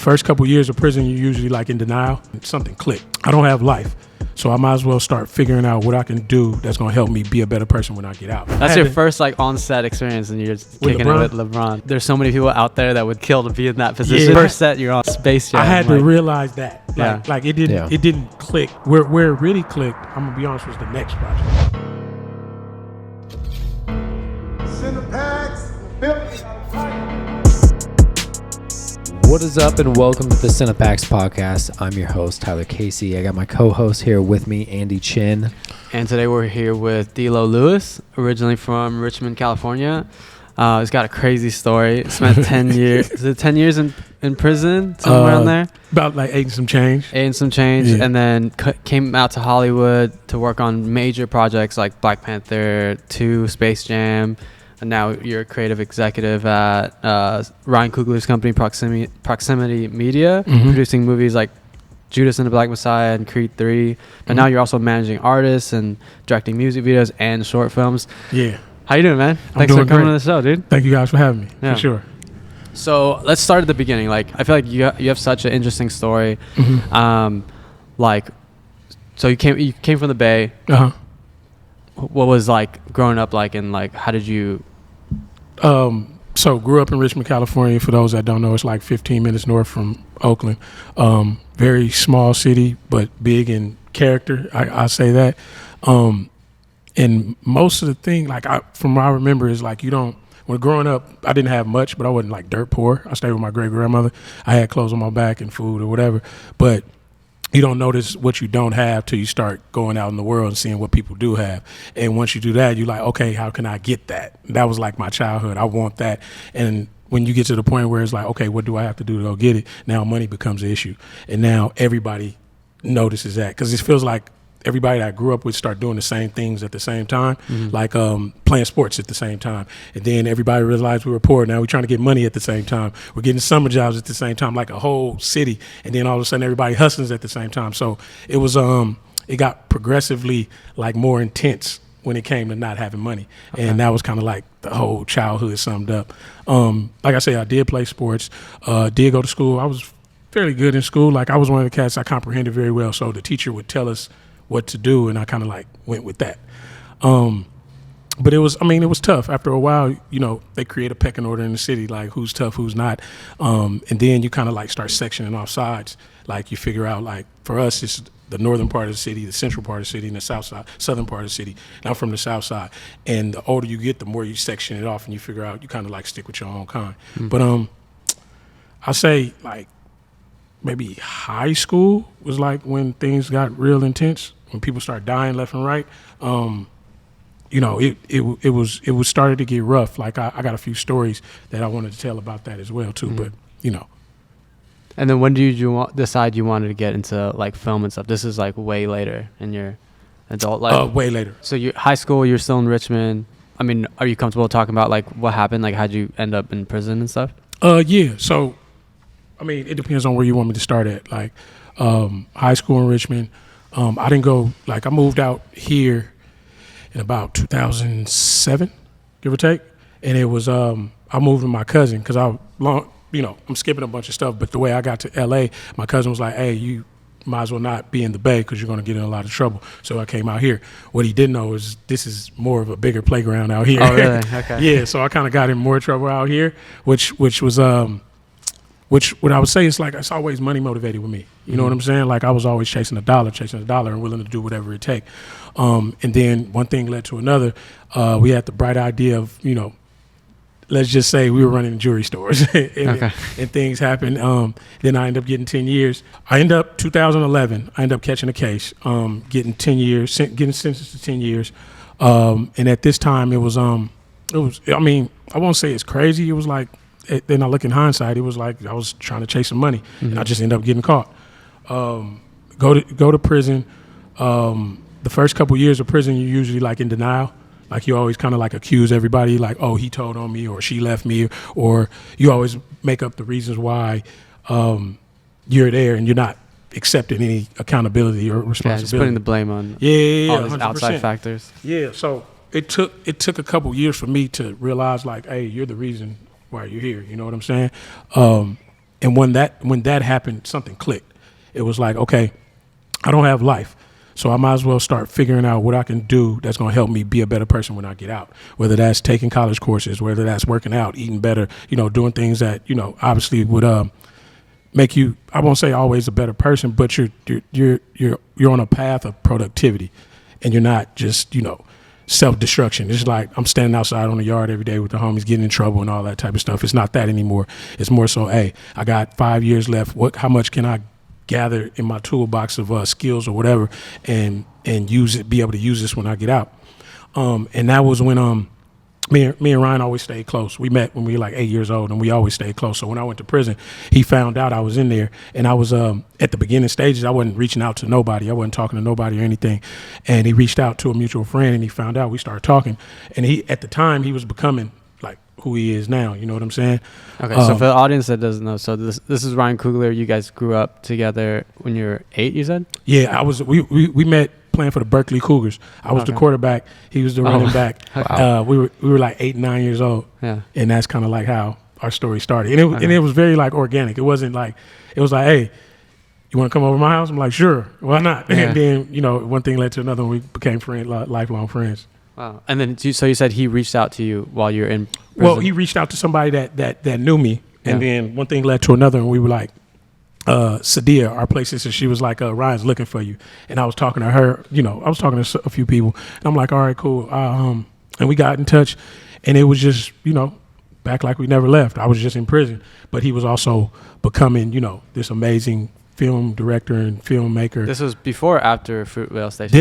first couple years of prison, you're usually like in denial. Something clicked. I don't have life. So I might as well start figuring out what I can do that's going to help me be a better person when I get out. That's your first like on-set experience and you're kicking it with LeBron. There's so many people out there that would kill to be in that position. Yeah. First set, you're on Space Jam. I had to realize that. Like it didn't click. Where it really clicked, I'm going to be honest, was the next project. What is up and welcome to the Cinepax podcast. I'm your host, Tyler Casey. I got my co-host here with me, Andy Chin. And today we're here with D'Lo Lewis, originally from Richmond, California. He's got a crazy story. Spent 10 years, is it 10 years in prison, somewhere around there? About like 8 and some change. Yeah. And then came out to Hollywood to work on major projects like Black Panther 2, Space Jam. And now you're a creative executive at Ryan Coogler's company, Proximity Media, producing movies like Judas and the Black Messiah and Creed 3. But now you're also managing artists and directing music videos and short films. Yeah. How you doing, man? Thanks for coming on the show, dude. Thank you guys for having me, for sure. So let's start at the beginning. Like, I feel like you have such an interesting story. So you came from the Bay. What was like growing up like, and like how did you? So grew up in Richmond, California. For those that don't know, it's like 15 minutes north from Oakland. Very small city, but big in character. I say that. And most of the thing, from what I remember, is like when growing up, I didn't have much, but I wasn't like dirt poor. I stayed with my great grandmother. I had clothes on my back and food or whatever, but you don't notice what you don't have till you start going out in the world and seeing what people do have. And once you do that, you're like, okay, how can I get that? That was like my childhood. I want that. And when you get to the point where it's like, okay, what do I have to do to go get it? Now money becomes an issue. And now everybody notices that because it feels like everybody that I grew up with start doing the same things at the same time, like playing sports at the same time. And then everybody realized we were poor. Now we're trying to get money at the same time. We're getting summer jobs at the same time, like a whole city. And then all of a sudden everybody hustles at the same time. So it was, it got progressively like more intense when it came to not having money. Okay. And that was kind of like the whole childhood summed up. Like I say, I did play sports, did go to school. I was fairly good in school. Like I was one of the cats I comprehended very well. So the teacher would tell us what to do, and I kind of like went with that. But it was tough. After a while, they create a pecking order in the city, like who's tough, who's not. And then you kind of like start sectioning off sides. Like you figure out, like for us, it's the northern part of the city, the central part of the city, and the southern part of the city. And I'm from the south side. And the older you get, the more you section it off, and you figure out you kind of like stick with your own kind. But I say like maybe high school was like when things got real intense. When people start dying left and right, it was started to get rough. Like I got a few stories that I wanted to tell about that as well too. But And then when did you decide you wanted to get into like film and stuff? This is like way later in your adult life. Way later. So you high school, you're still in Richmond. I mean, are you comfortable talking about like what happened? Like how'd you end up in prison and stuff? Yeah. So, I mean, it depends on where you want me to start at. Like high school in Richmond. I didn't go, like I moved out here in about 2007, give or take. And it was, I moved with my cousin because I'm skipping a bunch of stuff. But the way I got to LA, my cousin was like, hey, you might as well not be in the Bay because you're going to get in a lot of trouble. So I came out here. What he didn't know is this is more of a bigger playground out here. Oh, really? Okay. Yeah, so I kind of got in more trouble out here, which was, what I would say is like it's always money motivated with me. You know what I'm saying? Like I was always chasing a dollar and willing to do whatever it take. And then one thing led to another. We had the bright idea of, let's just say we were running jewelry stores and things happened. Then I ended up getting 10 years. 2011, I ended up catching a case, getting 10 years, getting sentenced to 10 years. And at this time it was, I won't say it's crazy. It was like, then I look in hindsight, it was like I was trying to chase some money, and I just ended up getting caught. Go to prison. The first couple years of prison, you're usually like in denial. Like you always kind of like accuse everybody, like, oh, he told on me or she left me, or you always make up the reasons why you're there and you're not accepting any accountability or responsibility. Yeah, just putting the blame on all these 100%. Outside factors. Yeah, so it took a couple years for me to realize like, hey, you're the reason why you're here. You know what I'm saying? And when that happened, something clicked. It was like, okay, I don't have life. So I might as well start figuring out what I can do that's going to help me be a better person when I get out, whether that's taking college courses, whether that's working out, eating better, doing things that, obviously would make you, I won't say always a better person, but you're on a path of productivity, and you're not just, self-destruction. It's like I'm standing outside on the yard every day with the homies getting in trouble and all that type of stuff. It's not that anymore. It's more so, hey, I got 5 years left. How much can I gather in my toolbox of skills or whatever, and use it, be able to use this when I get out. And that was when me and Ryan always stayed close. We met when we were like 8 years old, and we always stayed close. So when I went to prison, he found out I was in there, and I was at the beginning stages. I wasn't reaching out to nobody. I wasn't talking to nobody or anything. And he reached out to a mutual friend, and he found out. We started talking, and at the time he was becoming like who he is now. You know what I'm saying? Okay, so for the audience that doesn't know, so this is Ryan Coogler. You guys grew up together when you were 8, you said? Yeah, we met playing for the Berkeley Cougars. I was the quarterback. He was the running back. Wow. We were like 8, 9 years old. Yeah. And that's kind of like how our story started. And it was very like organic. It wasn't like, it was like, hey, you want to come over to my house? I'm like, sure, why not? Yeah. And then, one thing led to another, and we became lifelong friends. Wow. And then, so you said he reached out to you while you're in prison? Well, he reached out to somebody that knew me, and then one thing led to another, and we were like, Sadia, our play sister, she was like, Ryan's looking for you. And I was talking to her, I was talking to a few people, and I'm like, all right, cool. And we got in touch, and it was just, back like we never left. I was just in prison, but he was also becoming, this amazing film director and filmmaker. This was before or after Fruitvale Station?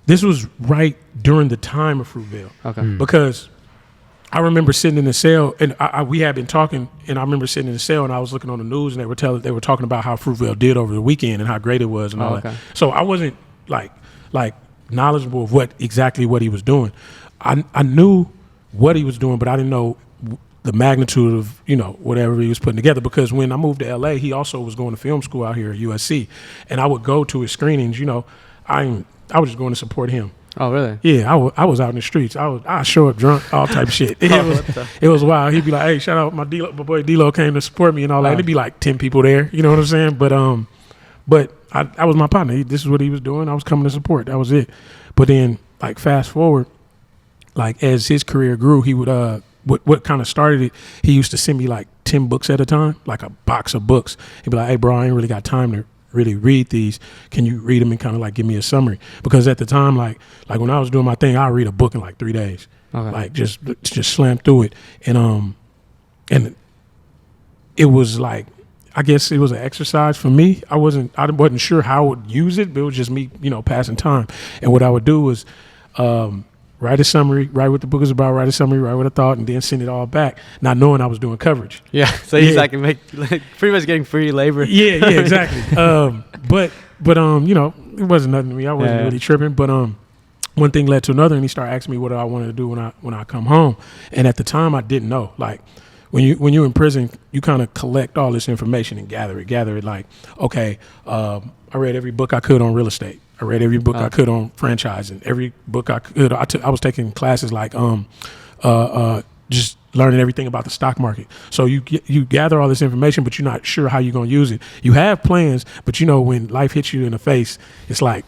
This was right during the time of Fruitvale. Okay. Because I remember sitting in the cell, and we had been talking, and I remember sitting in the cell, and I was looking on the news, and they were talking about how Fruitvale did over the weekend and how great it was and all that. So I wasn't like knowledgeable of exactly what he was doing. I knew what he was doing, but I didn't know the magnitude of whatever he was putting together. Because when I moved to LA, he also was going to film school out here at USC, and I would go to his screenings. I was just going to support him. Oh, really? Yeah, I was out in the streets. I show up drunk, all type of shit. It was wild. He'd be like, hey, shout out, my boy D-Lo came to support me and all that. It'd be like 10 people there. You know what I'm saying? But I was my partner. This is what he was doing. I was coming to support. That was it. But then, like, fast forward, like, as his career grew, he would, what kind of started it, he used to send me like 10 books at a time, like a box of books. He'd be like, hey, bro, I ain't really got time to really read these. Can you read them and kind of like give me a summary? Because at the time, like when I was doing my thing, I'd read a book in like 3 days. Okay. Like just slam through it. And it was like, I guess it was an exercise for me. I wasn't sure how I would use it, but it was just me, passing time. And what I would do was write a summary, write what the book is about, write a summary, write what I thought, and then send it all back, not knowing I was doing coverage. Yeah, so he's like pretty much getting free labor. Yeah, exactly. But it wasn't nothing to me. I wasn't really tripping. But one thing led to another, and he started asking me what I wanted to do when I come home. And at the time, I didn't know. Like when you're in prison, you kind of collect all this information and gather it. Like, okay, I read every book I could on real estate. I read every book I could on franchising. Every book I could. I was taking classes like just learning everything about the stock market. So you gather all this information, but you're not sure how you're going to use it. You have plans, but when life hits you in the face, it's like,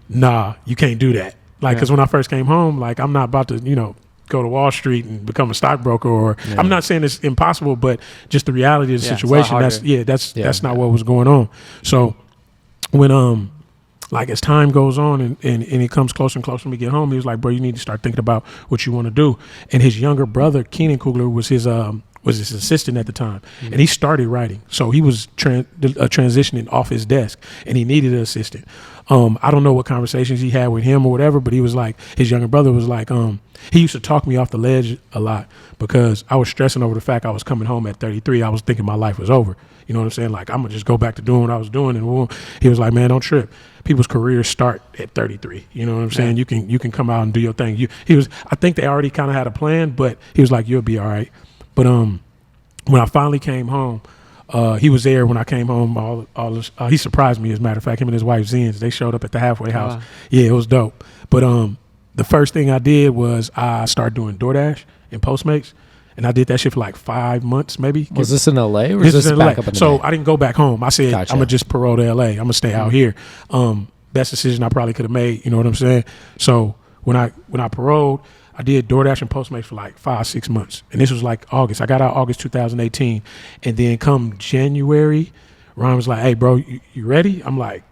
nah, you can't do that. Like, because when I first came home, like, I'm not about to, go to Wall Street and become a stockbroker, or I'm not saying it's impossible, but just the reality of the situation. That's not what was going on. So when like as time goes on and it comes closer and closer when we get home, he was like, bro, you need to start thinking about what you want to do. And his younger brother, Keenan Coogler, was his assistant at the time. Mm-hmm. And he started writing. So he was transitioning off his desk, and he needed an assistant. I don't know what conversations he had with him or whatever, but he was like, his younger brother was like, he used to talk me off the ledge a lot because I was stressing over the fact I was coming home at 33. I was thinking my life was over. You know what I'm saying? Like, I'm going to just go back to doing what I was doing. And he was like, man, don't trip. People's careers start at 33. You know what I'm saying? You can come out and do your thing. I think they already kind of had a plan, but he was like, you'll be all right. But when I finally came home, he was there when I came home. He surprised me, as a matter of fact. Him and his wife, Zins, they showed up at the halfway house. Wow. Yeah, it was dope. But the first thing I did was I started doing DoorDash and Postmates. And I did that shit for like 5 months, maybe. Was this in LA or was This this is in back LA. up in the So Bay? I didn't go back home. I said, Gotcha. I'm going to just parole to LA. I'm going to stay out here. Best decision I probably could have made. You know what I'm saying? So when I paroled, I did DoorDash and Postmates for like 5-6 months. And this was like August. I got out August 2018. And then come January, Ryan was like, hey, bro, you ready? I'm like,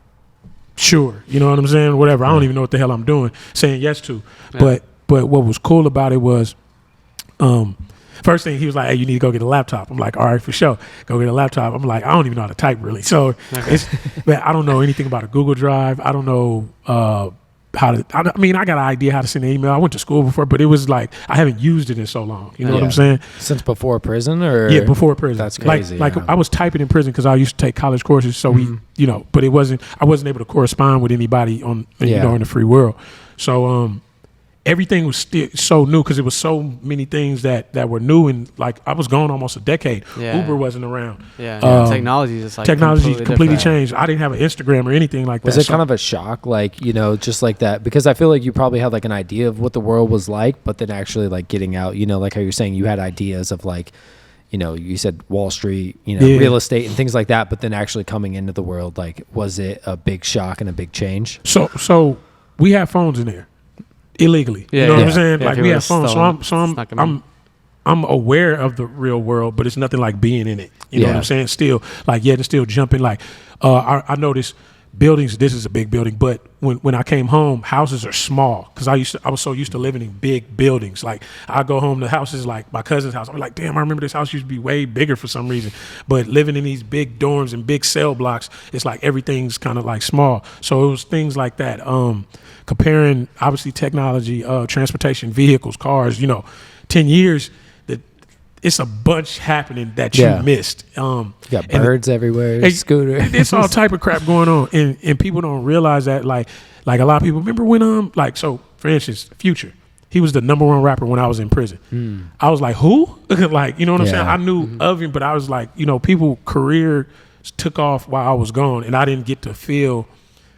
sure. You know what I'm saying? Whatever. I don't even know what the hell I'm doing, saying yes to. Yeah. But what was cool about it was, first thing he was like, hey, you need to go get a laptop. I'm like, all right, for sure. Go get a laptop. I'm like, I don't even know how to type really. So but I don't know anything about a Google Drive. I don't know how to, I got an idea how to send an email. I went to school before, but it was like, I haven't used it in so long. You know what I'm saying? Since before prison or? Yeah, before prison. That's crazy. Like I was typing in prison because I used to take college courses. So but I wasn't able to correspond with anybody on, in the free world. So, everything was still so new because it was so many things that were new, and like I was gone almost a decade. Yeah. Uber wasn't around. Technology is like Technology completely different. changed. I didn't have an Instagram or anything like Was that. it kind of a shock, like, just like that? Because I feel like you probably had like an idea of what the world was like, but then actually like getting out, like how you're saying you had ideas of like, you said Wall Street, real estate and things like that, but then actually coming into the world, like, was it a big shock and a big change? So we have phones in there illegally. Yeah, you know what yeah. I'm saying? Yeah, like if we it have was phones. stolen, I'm aware of the real world, but it's nothing like being in it. You know what I'm saying? Still, like, to still jumping. Like, I noticed buildings. This is a big building, but when I came home, houses are small because I was so used to living in big buildings. Like, I go home to houses like my cousin's house. I'm like, damn, I remember this house used to be way bigger for some reason. But living in these big dorms and big cell blocks, it's like everything's kind of like small. So it was things like that. Comparing obviously technology, transportation, vehicles, cars. 10 years. It's a bunch happening that you missed. You got birds everywhere, scooters. It's all type of crap going on, and people don't realize that. Like a lot of people remember when so for instance, Future, he was the #1 rapper when I was in prison. I was like, who? Like, you know what I'm saying? I knew of him, but I was like, people career took off while I was gone, and I didn't get to feel.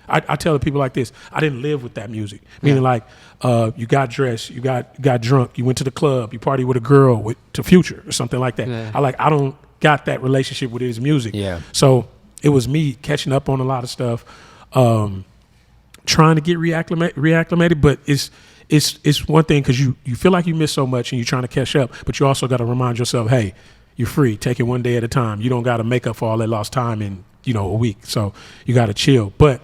I tell the people like this: I didn't live with that music. Meaning, like, you got dressed, you got drunk, you went to the club, you partied with a girl to Future or something like that. Yeah. I don't got that relationship with his music. Yeah. So it was me catching up on a lot of stuff, trying to get reacclimated. But it's one thing because you feel like you miss so much and you're trying to catch up, but you also got to remind yourself, hey, you're free. Take it one day at a time. You don't got to make up for all that lost time in a week. So you got to chill. But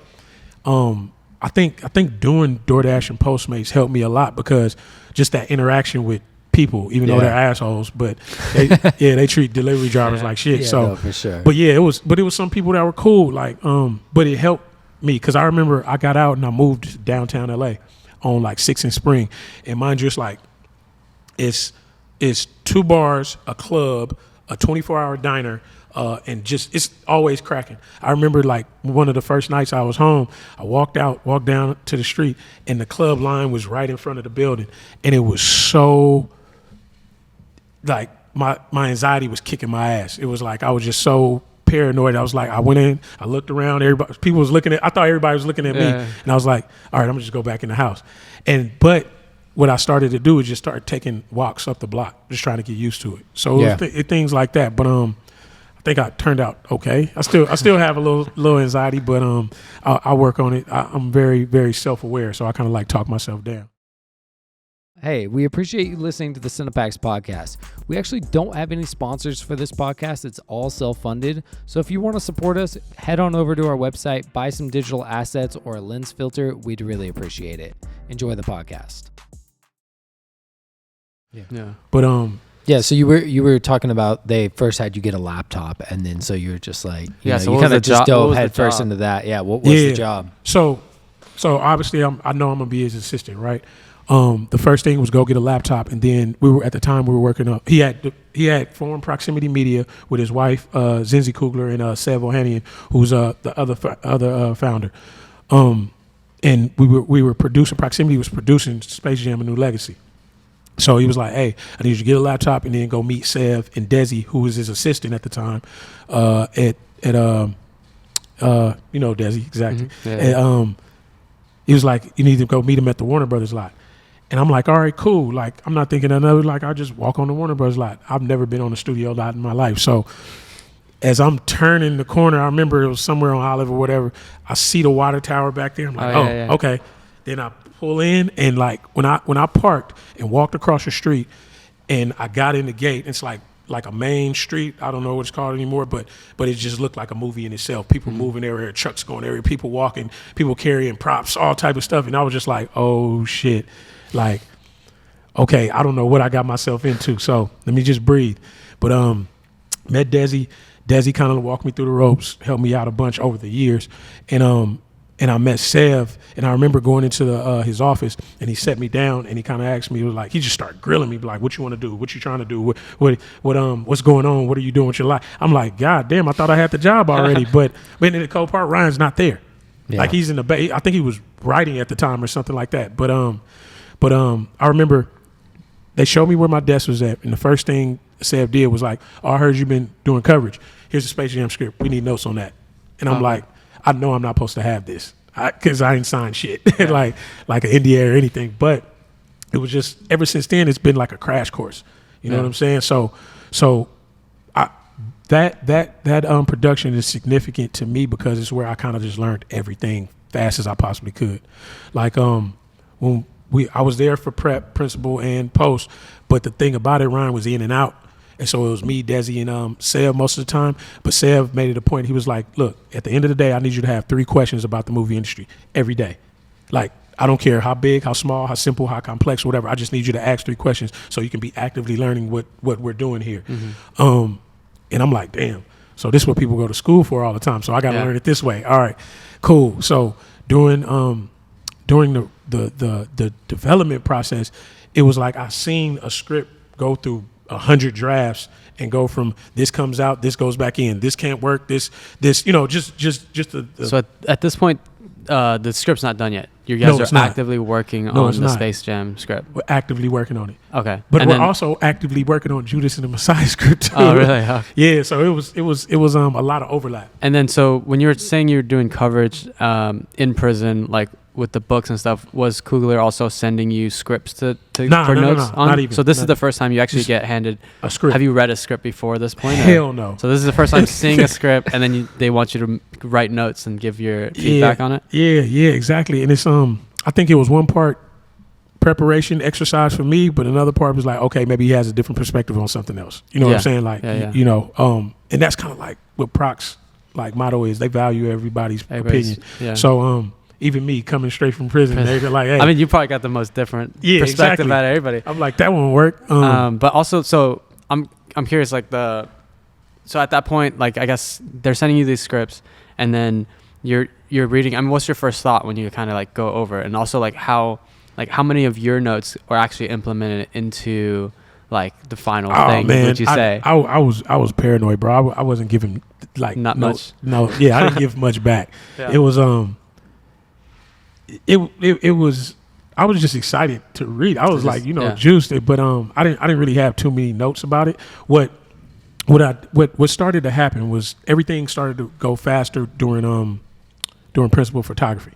I think doing DoorDash and Postmates helped me a lot because just that interaction with people, even though they're assholes, but they treat delivery drivers like shit. Yeah, so no, for sure. But it was some people that were cool. Like, but it helped me because I remember I got out and I moved to downtown LA on like 6th and Spring, and mind you, it's like it's 2 bars, a club, a 24-hour diner. And just it's always cracking. I remember like one of the first nights I was home, I walked down to the street, and the club line was right in front of the building, and it was so like my anxiety was kicking my ass. It was like I was just so paranoid. I was like, I went in, I looked around, people was looking at. I thought everybody was looking at me, and I was like, all right, I'm gonna just go back in the house. But what I started to do is just start taking walks up the block, just trying to get used to it. So it was things like that, but I think I turned out okay. I still have a little anxiety, but I work on it. I'm very, very self-aware, so I kind of like talk myself down. Hey, we appreciate you listening to the Cinepacks podcast. We actually don't have any sponsors for this podcast. It's all self-funded. So if you want to support us, head on over to our website, buy some digital assets or a lens filter. We'd really appreciate it. Enjoy the podcast. Yeah. But so you were talking about they first had you get a laptop, and then so you were just like, you kind of just dove head first into that. Yeah, what was the job? So obviously I know I'm gonna be his assistant, right? The first thing was go get a laptop, and then we were working up. He had formed Proximity Media with his wife Zinzi Coogler and Sev Ohanian, who's the other founder. And we were producing. Proximity was producing Space Jam: A New Legacy. So he was like, hey, I need you to get a laptop and then go meet Sev and Desi, who was his assistant at the time, at Desi, exactly. Mm-hmm. Yeah. And, he was like, you need to go meet him at the Warner Brothers lot. And I'm like, all right, cool. Like, I'm not thinking another, like, I just walk on the Warner Bros. Lot. I've never been on a studio lot in my life. So as I'm turning the corner, I remember it was somewhere on Olive or whatever. I see the water tower back there. I'm like, okay. Then I pull in, and like when I parked and walked across the street and I got in the gate, it's like a main street. I don't know what it's called anymore, but it just looked like a movie in itself. People moving everywhere, trucks going everywhere, people walking, people carrying props, all type of stuff. And I was just like, oh shit. Like, okay, I don't know what I got myself into, so let me just breathe. But met Desi. Desi kind of walked me through the ropes, helped me out a bunch over the years, and I met Sev, and I remember going into his office, and he set me down, and he kind of asked me, he was like, he just started grilling me, like, what you want to do? What you trying to do? What's going on? What are you doing with your life? I'm like, God damn, I thought I had the job already, but in the co-part, Ryan's not there. Yeah. Like, he's in the I think he was writing at the time or something like that. But I remember they showed me where my desk was at, and the first thing Sev did was like, I heard you've been doing coverage. Here's the Space Jam script. We need notes on that. And I'm like, I know I'm not supposed to have this because I ain't signed shit like an NDA or anything. But it was just, ever since then, it's been like a crash course. You know what I'm saying? So that production is significant to me because it's where I kind of just learned everything fast as I possibly could. Like when I was there for prep, principal, and post, but the thing about it, Ryan was in and out. And so it was me, Desi, and Sev most of the time. But Sev made it a point. He was like, look, at the end of the day, I need you to have 3 questions about the movie industry every day. Like, I don't care how big, how small, how simple, how complex, whatever. I just need you to ask 3 questions so you can be actively learning what we're doing here. Mm-hmm. And I'm like, damn. So this is what people go to school for all the time. So I got to learn it this way. All right, cool. So during the development process, it was like I seen a script go through 100 drafts and go from this comes out, this goes back in, this can't work, this you know, just the So at this point, the script's not done yet. You guys are actively working on the Space Jam script. We're actively working on it. Okay, but we're also actively working on Judas and the Messiah script too. Oh, really? Huh? Yeah. So it was a lot of overlap. And then, so when you were saying you were doing coverage in prison, like with the books and stuff, was Coogler also sending you scripts for notes on? Not even. So this is the first time you actually get handed a script. Have you read a script before this point? Hell no. So this is the first time seeing a script, and then they want you to write notes and give your feedback on it? Yeah, exactly. And it's I think it was one part preparation exercise for me, but another part was like, okay, maybe he has a different perspective on something else. You know what I'm saying? Like, you know, and that's kind of like what Proc's like motto is. They value everybody's opinion. Yeah. So even me coming straight from prison, they're like, hey. I mean, you probably got the most different perspective out of everybody. I'm like, that won't work. But also, so I'm curious, like so at that point, like, I guess they're sending you these scripts, and then you're reading. I mean, what's your first thought when you kind of like go over it? And also, like, how many of your notes are actually implemented into like the final thing? Man, would you say? I was paranoid, bro. I wasn't giving like much. No, yeah, I didn't give much back. Yeah. It was it was. I was just excited to read. I was like, juiced it, but I didn't really have too many notes about it. What started to happen was everything started to go faster during principal photography.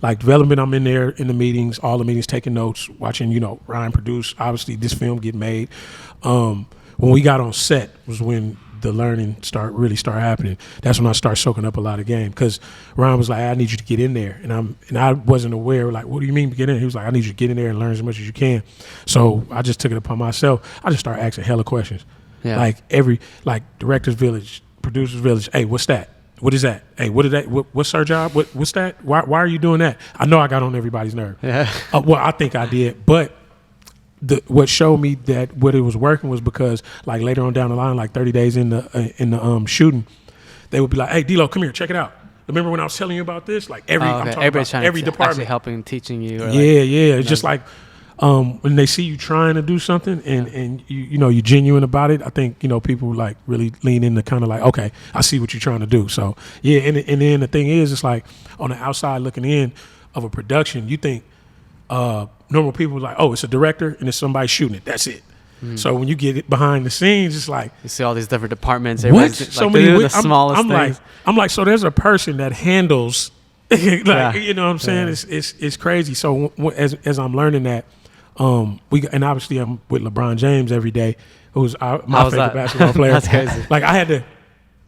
Like development, I'm in there in the meetings, all the meetings, taking notes, watching, Ryan produce, obviously this film get made. When we got on set was when the learning really started happening. That's when I started soaking up a lot of game, because Ryan was like, I need you to get in there. And I wasn't aware, like, what do you mean get in? He was like, I need you to get in there and learn as much as you can. So I just took it upon myself. I just started asking hella questions. Yeah. Like director's village, producer's village, hey, what's that? What is that? Hey, what is that? What's our job? What's that? Why are you doing that? I know I got on everybody's nerve. Yeah. Well, I think I did, but what showed me that what it was working was because, like, later on down the line, like 30 days in the shooting, they would be like, "Hey, D-Lo, come here, check it out. Remember when I was telling you about this? Like I'm talking about every department, actually helping, teaching you. Yeah. It's just like when they see you trying to do something and you're genuine about it, I think people like really lean into kind of like, okay, I see what you're trying to do. So yeah, and then the thing is, it's like on the outside looking in of a production, you think normal people are like, oh, it's a director and it's somebody shooting it. That's it. Mm. So when you get it behind the scenes, it's like you see all these different departments. What? So many. The smallest things. I'm like, so there's a person that handles, you know what I'm saying? Yeah. It's crazy. So as I'm learning that, and obviously I'm with LeBron James every day, who's my How's favorite that? basketball player. That's crazy. Like I had to.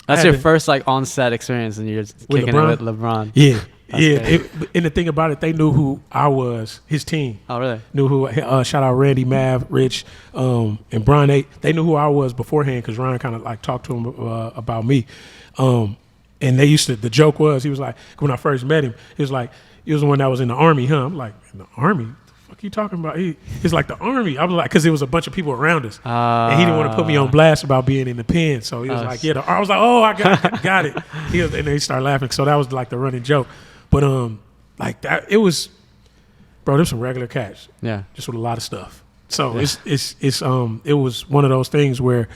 That's your first like on-set experience, and you're kicking LeBron? it with LeBron. Yeah. That's Yeah, crazy. and the thing about it, they knew who I was. His team Oh, really? knew who. Shout out Randy, Mav, Rich, and Brian. They knew who I was beforehand because Ryan kind of like talked to him about me. And they used to. The joke was, he was like, when I first met him, he was like, he was the one that was in the Army, huh? I'm like, in the Army? What the fuck you talking about? He's like, the Army. I was like, because there was a bunch of people around us, and he didn't want to put me on blast about being in the pen. So he was like, yeah. I was like, oh, I got it. And then he started laughing. So that was like the running joke. But like that, it was, bro. There's some regular cats, Yeah. just with a lot of stuff. So it was one of those things where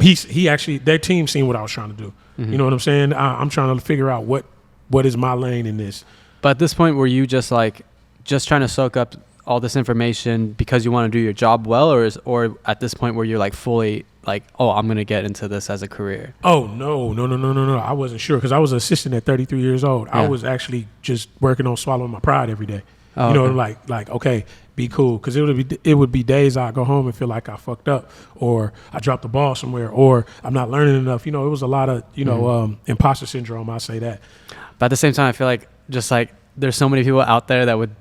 he actually, their team seen what I was trying to do. Mm-hmm. You know what I'm saying? I'm trying to figure out what is my lane in this. But at this point, were you just trying to soak up all this information because you want to do your job well, or at this point where you're like fully like, oh, I'm gonna get into this as a career? Oh no! I wasn't sure because I was an assistant at 33 years old. Yeah. I was actually just working on swallowing my pride every day. Oh, you know, okay. like okay, be cool, because it would be days I go home and feel like I fucked up, or I dropped the ball somewhere, or I'm not learning enough. You know, it was a lot of imposter syndrome. I say that. But at the same time, I feel like just like there's so many people out there that would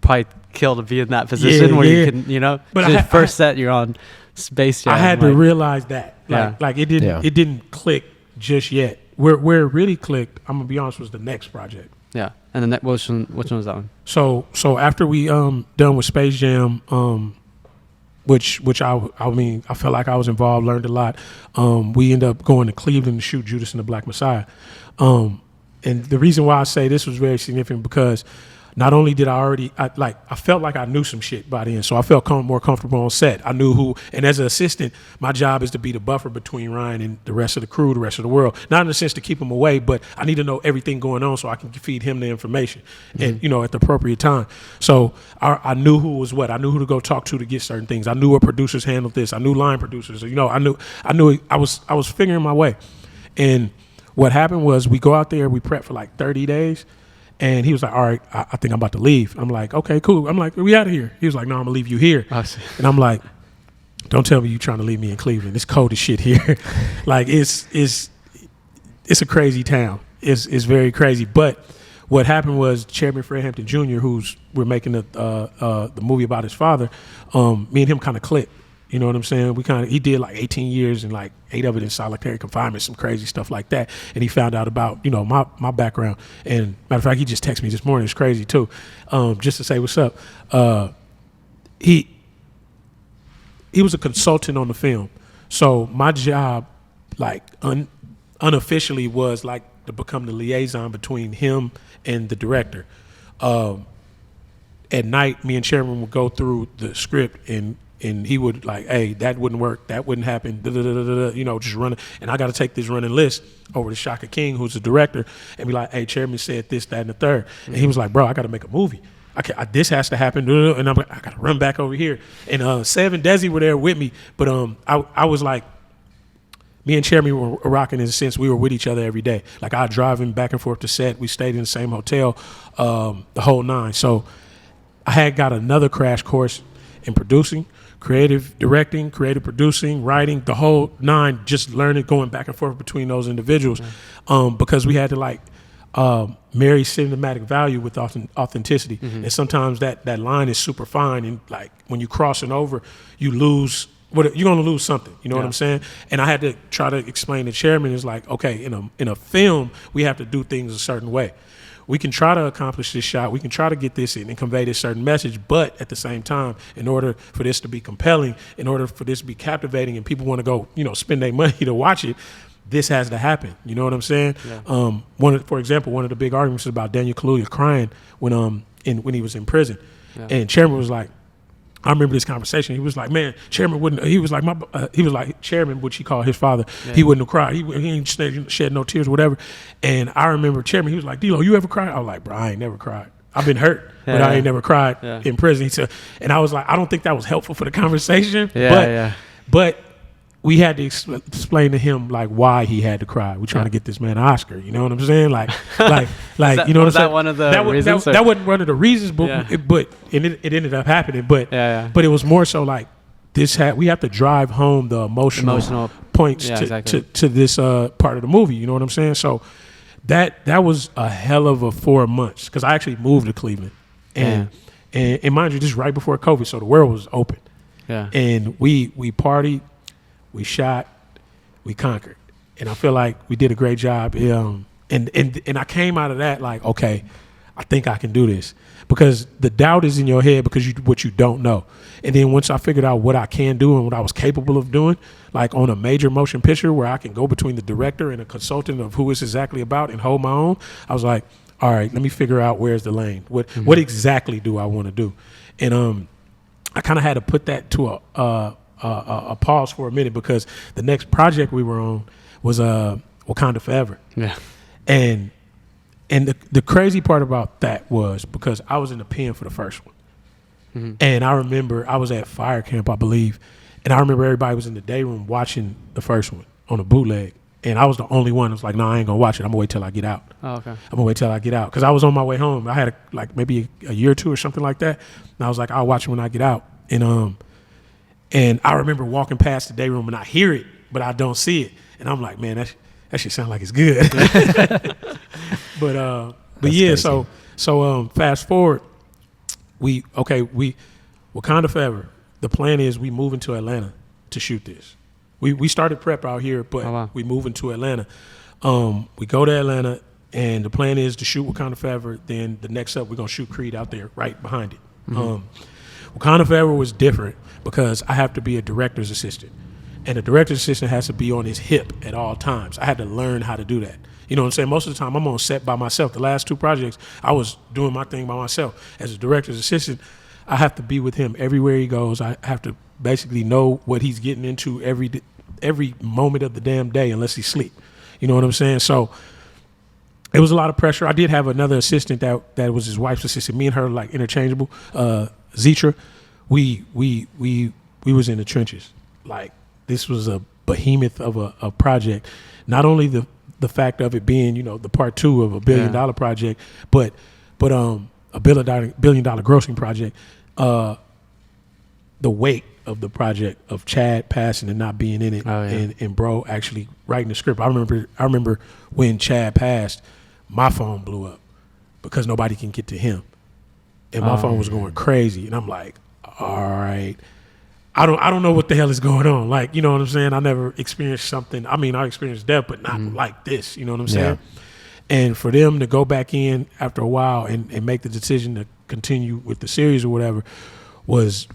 probably kill to be in that position where you can, But first set you're on Space Jam. I had to realize that, like it didn't click just yet. Where it really clicked, I'm gonna be honest, was the next project. Yeah, and then which one was that one? So after we done with Space Jam, which I mean I felt like I was involved, learned a lot. We ended up going to Cleveland to shoot Judas and the Black Messiah. And the reason why I say this was very significant because not only did I felt like I knew some shit by then, so I felt more comfortable on set. I knew who, and as an assistant, my job is to be the buffer between Ryan and the rest of the crew, the rest of the world. Not in the sense to keep him away, but I need to know everything going on so I can feed him the information, and at the appropriate time. So I knew who was what. I knew who to go talk to get certain things. I knew what producers handled this. I knew line producers. I knew. I was figuring my way, and what happened was we go out there, we prep for like 30 days. And he was like, all right, I think I'm about to leave. I'm like, okay, cool. I'm like, we out of here. He was like, no, I'm going to leave you here. And I'm like, don't tell me you trying to leave me in Cleveland. It's cold as shit here. Like, it's a crazy town. It's very crazy. But what happened was Chairman Fred Hampton Jr., we're making the movie about his father, me and him kind of clicked. You know what I'm saying? He did like 18 years and like 8 of it in solitary confinement, some crazy stuff like that. And he found out about, my background. And matter of fact, he just texted me this morning. It's crazy too. Just to say what's up. He was a consultant on the film. So my job, like unofficially, was like to become the liaison between him and the director. At night, me and Chairman would go through the script and he would like, hey, that wouldn't work. That wouldn't happen. Just running. And I got to take this running list over to Shaka King, who's the director, and be like, hey, Chairman said this, that, and the third. And he was like, bro, I got to make a movie. This has to happen. And I'm like, I got to run back over here. And Sev and Desi were there with me. But I was like, me and Chairman were rocking in a sense. We were with each other every day. Like I drive him back and forth to set. We stayed in the same hotel, the whole nine. So I had got another crash course in producing, creative directing, creative producing, writing, the whole nine, just learning, going back and forth between those individuals, because we had to marry cinematic value with authenticity. And sometimes that line is super fine, and like when you cross it over, you lose you're going to lose something. You know what I'm saying? And I had to try to explain to Chairman, is like, okay, in a film, we have to do things a certain way. We can try to accomplish this shot. We can try to get this in and convey this certain message. But at the same time, in order for this to be compelling, in order for this to be captivating and people want to go, spend their money to watch it, this has to happen. You know what I'm saying? Yeah. For example, one of the big arguments is about Daniel Kaluuya crying when he was in prison. Yeah. And Chairman was like, I remember this conversation. He was like, man, Chairman wouldn't, he was like Chairman, which he called his father. Yeah. He wouldn't have cried. He ain't shed no tears, whatever. And I remember Chairman, he was like, D-Lo, you ever cried? I was like, bro, I ain't never cried. I've been hurt, but I ain't never cried in prison. He said, and I was like, I don't think that was helpful for the conversation. But we had to explain to him like why he had to cry. We're trying to get this man an Oscar. You know what I'm saying? Like, that, you know what I'm saying? Was that one of the reasons? That wasn't one of the reasons, but it ended up happening. But but it was more so like we have to drive home the emotional points to this part of the movie. You know what I'm saying? So that was a hell of a 4 months because I actually moved to Cleveland, and mind you, this is right before COVID, so the world was open. Yeah, and we partied. We shot, we conquered, and I feel like we did a great job. And I came out of that like, okay, I think I can do this because the doubt is in your head because what you don't know. And then once I figured out what I can do and what I was capable of doing, like on a major motion picture where I can go between the director and a consultant of who it's exactly about and hold my own, I was like, all right, let me figure out where's the lane. What exactly do I want to do? And I kind of had to put that to a pause for a minute because the next project we were on was Wakanda Forever. Yeah. And the crazy part about that was because I was in the pen for the first one. Mm-hmm. And I remember I was at fire camp, I believe, and I remember everybody was in the day room watching the first one on a bootleg. And I was the only one that was like, no, I ain't going to watch it. I'm going to wait till I get out. Oh, okay. I'm going to wait till I get out. Because I was on my way home. I had maybe a year or two or something like that. And I was like, I'll watch it when I get out. And I remember walking past the day room and I hear it, but I don't see it. And I'm like, man, that shit sound like it's good. but yeah, crazy. So fast forward, Wakanda Forever. The plan is we move into Atlanta to shoot this. We started prep out here, but we move into Atlanta. We go to Atlanta, and the plan is to shoot Wakanda Forever. Then the next up, we're gonna shoot Creed out there, right behind it. Mm-hmm. Wakanda Forever was different because I have to be a director's assistant, and the director's assistant has to be on his hip at all times. I had to learn how to do that. You know what I'm saying? Most of the time, I'm on set by myself. The last two projects, I was doing my thing by myself. As a director's assistant, I have to be with him everywhere he goes. I have to basically know what he's getting into every moment of the damn day unless he's asleep. You know what I'm saying? So it was a lot of pressure. I did have another assistant that was his wife's assistant. Me and her like interchangeable. Zitra, we was in the trenches. Like this was a behemoth of a project. Not only the fact of it being, you know, the part two of $1 billion project, but a $1 billion grossing project. The weight of the project of Chad passing and not being in it, and bro actually writing the script. I remember when Chad passed, my phone blew up because nobody can get to him, and my phone was going crazy. And I'm like, all right, I don't know what the hell is going on. Like, you know what I'm saying? I never experienced something. I mean, I experienced death, but not like this. You know what I'm saying? And for them to go back in after a while and make the decision to continue with the series or whatever was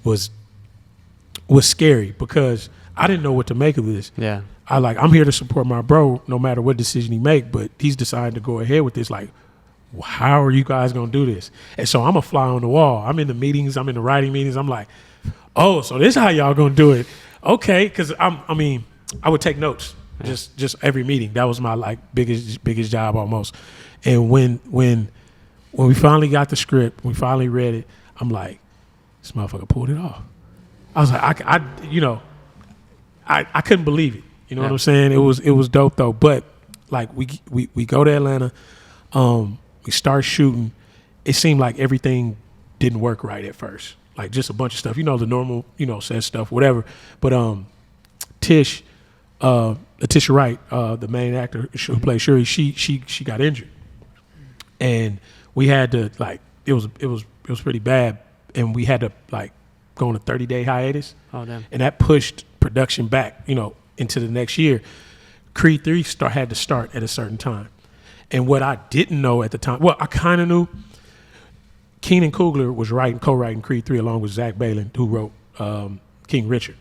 scary because I didn't know what to make of this. Yeah. I'm here to support my bro no matter what decision he make, but he's decided to go ahead with this. Like, how are you guys going to do this? And so I'm a fly on the wall. I'm in the meetings. I'm in the writing meetings. I'm like, oh, so this is how y'all going to do it. Okay. Cause I would take notes just every meeting. That was my like biggest job almost. And when we finally got the script, we finally read it, I'm like, this motherfucker pulled it off. I was like, I couldn't believe it. You know what I'm saying? It was dope though. But like we go to Atlanta, we start shooting. It seemed like everything didn't work right at first. Like just a bunch of stuff, you know, the normal, you know, set stuff, whatever. But Letitia Wright, the main actor who plays Shuri, she got injured, and we had to like it was pretty bad, and we had to like go on a 30-day hiatus. Oh damn! And that pushed production back, you know, into the next year. Creed 3 had to start at a certain time, and what I didn't know at the time, well, I kind of knew. Keenan Coogler was co-writing Creed 3 along with Zach Balin, who wrote King Richard.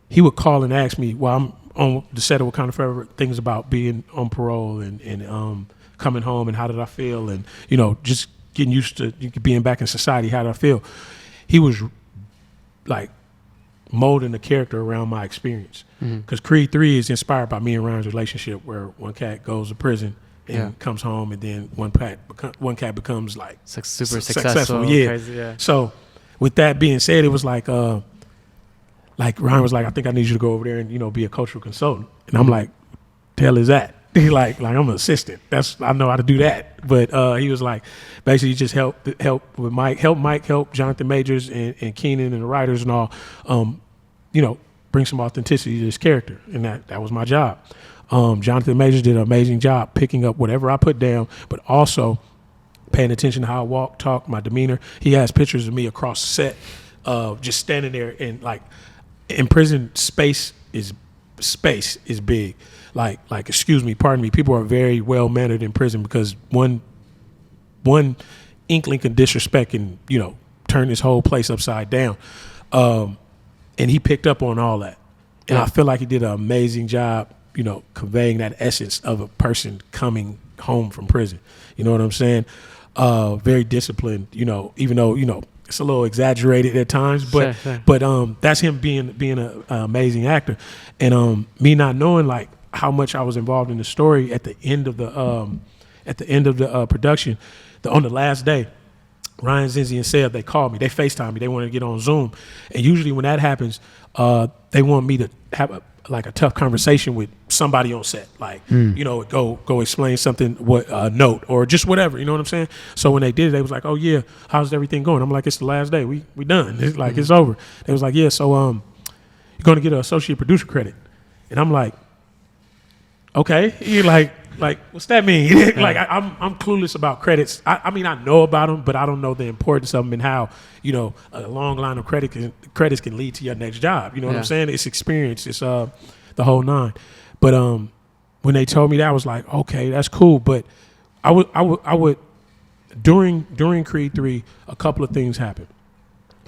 He would call and ask me while I'm on the set of Wakanda Forever things about being on parole and coming home and how did I feel and, you know, just getting used to being back in society, how did I feel? He was like molding the character around my experience. Because Creed 3 is inspired by me and Ryan's relationship where one cat goes to prison and comes home, and then one cat becomes like super successful. Yeah. Crazy, yeah. So with that being said, it was like like Ryan was like, I think I need you to go over there and, you know, be a cultural consultant. And I'm like, the hell is that? He like I'm an assistant. I know how to do that. But he was like, basically just help with Mike, help Jonathan Majors and Keenan and the writers and all, you know, bring some authenticity to this character. And that was my job. Jonathan Majors did an amazing job picking up whatever I put down, but also paying attention to how I walk, talk, my demeanor. He has pictures of me across set, just standing there, and like in prison, space is big. Like excuse me, pardon me. People are very well mannered in prison because one inkling of disrespect can, you know, turn this whole place upside down. And he picked up on all that, and I feel like he did an amazing job, you know, conveying that essence of a person coming home from prison. You know what I'm saying? Very disciplined, you know, even though, you know, it's a little exaggerated at times, but Sure. but that's him being an amazing actor. And me not knowing like how much I was involved in the story at the end of the production, on the last day, Ryan, Zinzi, and Seb, they called me. They FaceTimed me. They wanted to get on Zoom. And usually when that happens, they want me to have a tough conversation with somebody on set. Like, you know, go explain something, note or just whatever. You know what I'm saying? So when they did it, they was like, oh, yeah, how's everything going? I'm like, it's the last day. We done. It's like, it's over. They was like, yeah, so you're going to get an associate producer credit. And I'm like, okay. You're like, what's that mean? Like, I'm clueless about credits. I mean, I know about them, but I don't know the importance of them and how, you know, a long line of credits can lead to your next job. You know what I'm saying? It's experience. It's the whole nine. But when they told me that, I was like, okay, that's cool. But I would during Creed 3, a couple of things happened.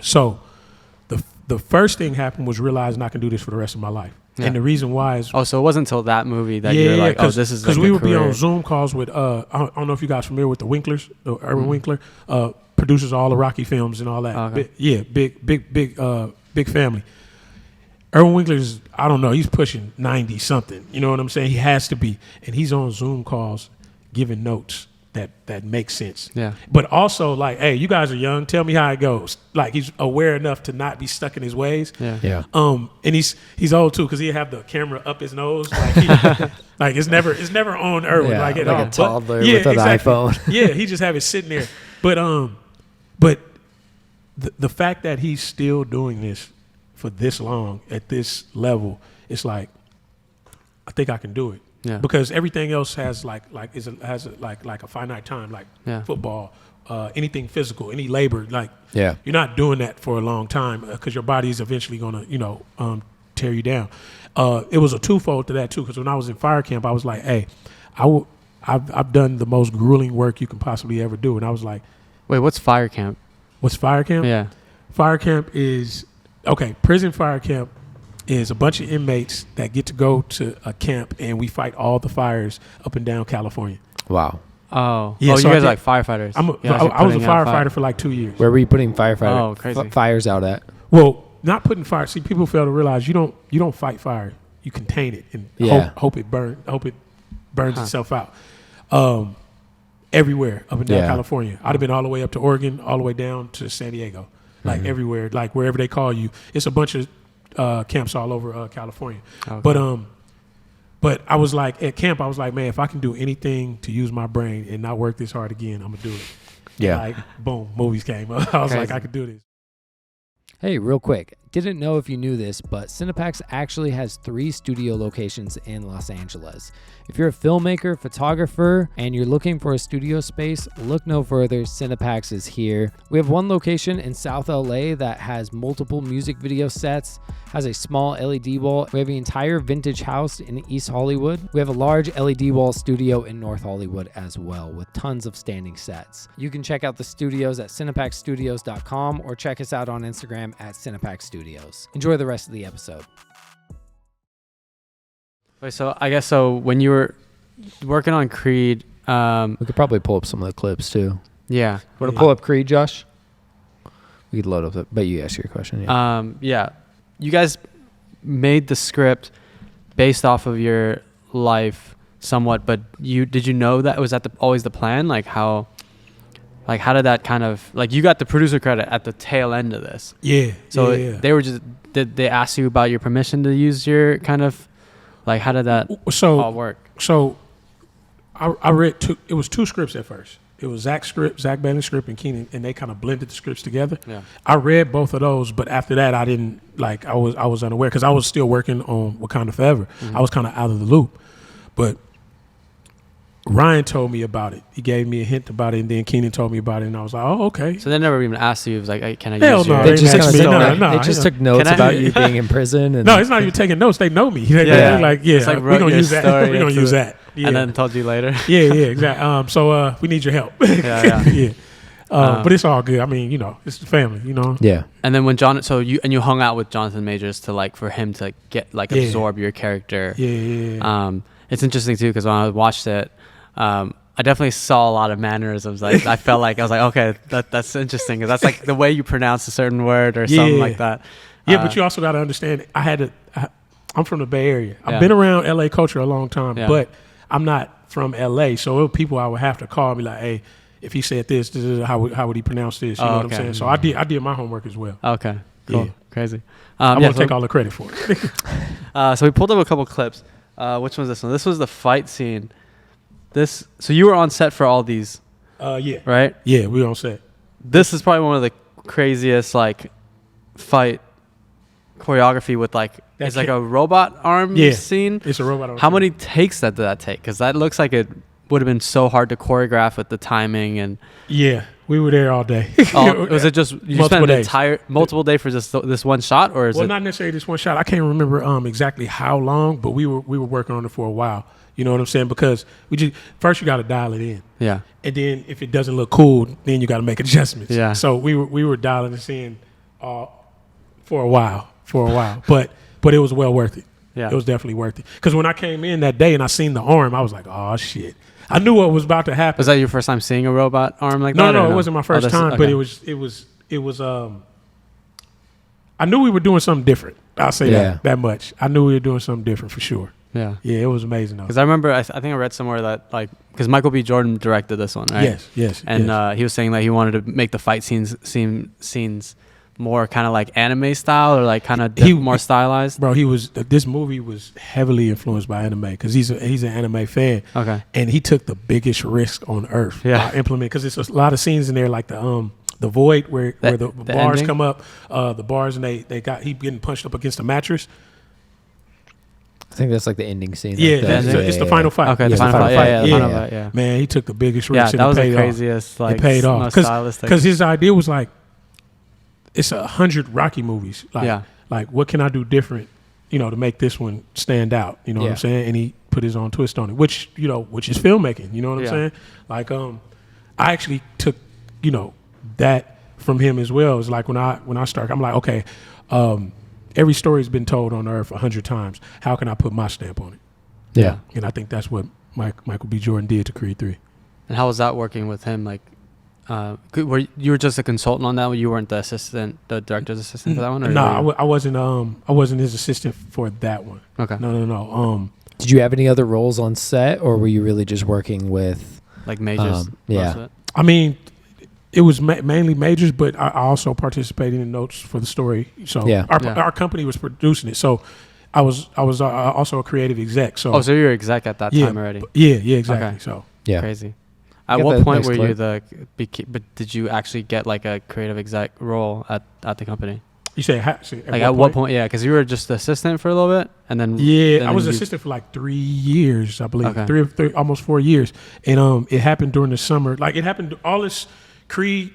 So the first thing happened was realizing I can do this for the rest of my life. Yeah. And the reason why is... Oh, so it wasn't until that movie that you were like, oh, this is because like we would career. be on Zoom calls with, I don't know if you guys are familiar with the Winklers, the Irvin Winkler, produces all the Rocky films and all that. Okay. Big family. Irvin Winkler's, I don't know, he's pushing 90 something. You know what I'm saying? He has to be. And he's on Zoom calls giving notes that makes sense. Yeah. But also like, hey, you guys are young. Tell me how it goes. Like he's aware enough to not be stuck in his ways. Yeah. Yeah. And he's old too because he have the camera up his nose. Like, like it's never on Irwin like at all. A toddler with an iPhone. Yeah, he just have it sitting there. But the fact that he's still doing this for this long at this level, it's like I think I can do it. Yeah. Because everything else has a finite time, like football, anything physical, any labor. Like you're not doing that for a long time because your body is eventually gonna tear you down. It was a twofold to that too. Because when I was in fire camp, I was like, hey, I've done the most grueling work you can possibly ever do, and I was like, wait, what's fire camp? What's fire camp? Yeah, fire camp is prison fire camp is a bunch of inmates that get to go to a camp and we fight all the fires up and down California. Wow. Oh, yeah. So you guys are like firefighters. I was a firefighter for like 2 years. Where were you putting crazy. fires out at? Well, not putting fire. See, people fail to realize you don't fight fire. You contain it and hope it burns itself out. Everywhere up and down California. I'd have been all the way up to Oregon, all the way down to San Diego, like everywhere, like wherever they call you. It's a bunch of camps all over California. Okay. But I was like, at camp, I was like, man, if I can do anything to use my brain and not work this hard again, I'm going to do it. Yeah. And like, boom, movies came up. I was like, I could do this. Hey, real quick. Didn't know if you knew this, but Cinepax actually has 3 studio locations in Los Angeles. If you're a filmmaker, photographer, and you're looking for a studio space, look no further. Cinepax is here. We have one location in South LA that has multiple music video sets, has a small LED wall. We have an entire vintage house in East Hollywood. We have a large LED wall studio in North Hollywood as well, with tons of standing sets. You can check out the studios at cinepaxstudios.com or check us out on Instagram at Cinepax Studios. Enjoy the rest of the episode. Wait, so I guess when you were working on Creed, we could probably pull up some of the clips too. Yeah. Want to pull up Creed, Josh? We could load up, but you asked your question. Yeah. You guys made the script based off of your life somewhat, but did you know that was always the plan? Like how? Like, how did that kind of, like, you got the producer credit at the tail end of this. Yeah. So yeah. they were just, did they ask you about your permission to use your kind of, like, how did that all work? So I read it was two scripts at first. It was Zach Bailey's script and Keenan, and they kind of blended the scripts together. Yeah. I read both of those, but after that I didn't, like, I was unaware because I was still working on Wakanda Forever. Mm-hmm. I was kind of out of the loop. But Ryan told me about it. He gave me a hint about it, and then Keenan told me about it, and I was like, "Oh, okay." So they never even asked you. It was like, hey, "Can I Hell use no, your?" They just, asked me. they just took notes about you being in prison. And No, it's not even taking notes. They know me. They're like, It's like, we're gonna use that. We're gonna use that. Yeah. And then told you later. yeah, exactly. So we need your help. Yeah. yeah. But it's all good. I mean, it's the family. yeah. And then when you hung out with Jonathan Majors to, like, for him to get, like, absorb your character. Yeah. It's interesting too because when I watched it, I definitely saw a lot of mannerisms. Like, I felt like I was like, okay, that's interesting because that's, like, the way you pronounce a certain word or something like that. Yeah, but you also got to understand. I'm from the Bay Area. I've Yeah. been around LA culture a long time, Yeah. but I'm not from LA. So there were people I would have to call and be like, hey, if he said this, how would he pronounce this? You know what I'm saying? So I did my homework as well. Okay, cool, Yeah. crazy. I'm gonna take all the credit for it. So we pulled up a couple clips. Which one's this one? This was the fight scene. So you were on set for all these, Yeah. right? Yeah, we on set. This is probably one of the craziest, like, fight choreography with, like, it's like a robot arm scene. It's a robot arm. How many takes did that take? Because that looks like it would have been so hard to choreograph with the timing and. Yeah, we were there all day. Was it just you spent an multiple day for this one shot, or is it? Not necessarily this one shot. I can't remember exactly how long, but we were working on it for a while. You know what I'm saying? Because first you got to dial it in. Yeah. And then if it doesn't look cool, then you got to make adjustments. Yeah. So we were dialing this in for a while, but it was well worth it. Yeah. It was definitely worth it. Because when I came in that day and I seen the arm, I was like, oh shit. I knew what was about to happen. Was that your first time seeing a robot arm like that? No, it wasn't my first time, but it was I knew we were doing something different. I'll say that much. I knew we were doing something different for sure. Yeah. Yeah, it was amazing though. Because I remember, I think I read somewhere that, like, because Michael B. Jordan directed this one, right? Yes. And he was saying that he wanted to make the fight scenes more kind of like anime style or like kind of more stylized. Bro, this movie was heavily influenced by anime because he's an anime fan. Okay. And he took the biggest risk on earth. Yeah. Implement because there's a lot of scenes in there like the void where the bars ending? come up, the bars and he getting punched up against a mattress. I think that's like the ending scene. Yeah, like it's the final fight. Okay, the final fight. Yeah, the final fight. Yeah. Man, he took the biggest risk. Yeah, and that was the paid craziest. off. Like, it paid off most stylistic. because his idea was like, it's 100 Rocky movies. Like what can I do different, to make this one stand out? You know what I'm saying? And he put his own twist on it, which is filmmaking. You know what I'm saying? Like, I actually took, that from him as well. It's like when I start, I'm like, okay, every story's been told on Earth 100 times. How can I put my stamp on it? Yeah. And I think that's what Michael B. Jordan did to Creed 3. And how was that working with him? Like, were you just a consultant on that one? You weren't the director's assistant for that one? Or No, I wasn't. I wasn't his assistant for that one. Okay. No. Did you have any other roles on set, or were you really just working with like Majors? Yeah. Most of it? I mean, it was mainly Majors, but I also participated in notes for the story. So our company was producing it. So I was also a creative exec. So so you're exec at that time already? Yeah, exactly. Okay. So yeah, crazy. At what point were you but did you actually get like a creative exec role at the company? You say at what point? Yeah, because you were just assistant for a little bit, and then I was assistant for like 3 years, I believe. Okay. Three, almost 4 years, and it happened during the summer. Like it happened all this Creed,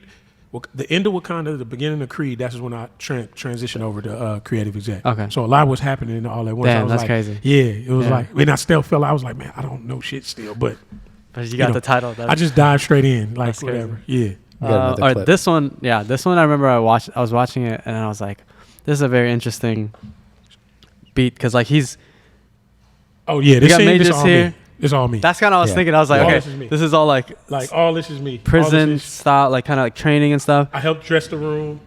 the end of Wakanda, the beginning of Creed. That's when I transitioned over to creative exec. Okay. So a lot was happening all at once. Damn, that's crazy. Yeah, it was like, and I still felt I was like, man, I don't know shit still, but you got the title. I just dived straight in, like whatever. Yeah. All right, this one I remember I was watching it and I was like, this is a very interesting beat because like he's. Oh yeah, this Majors here. It's all me. That's kind of what I was thinking. I was like, okay, this is all like all this is me. Prison style, like kind of like training and stuff. I helped dress the room.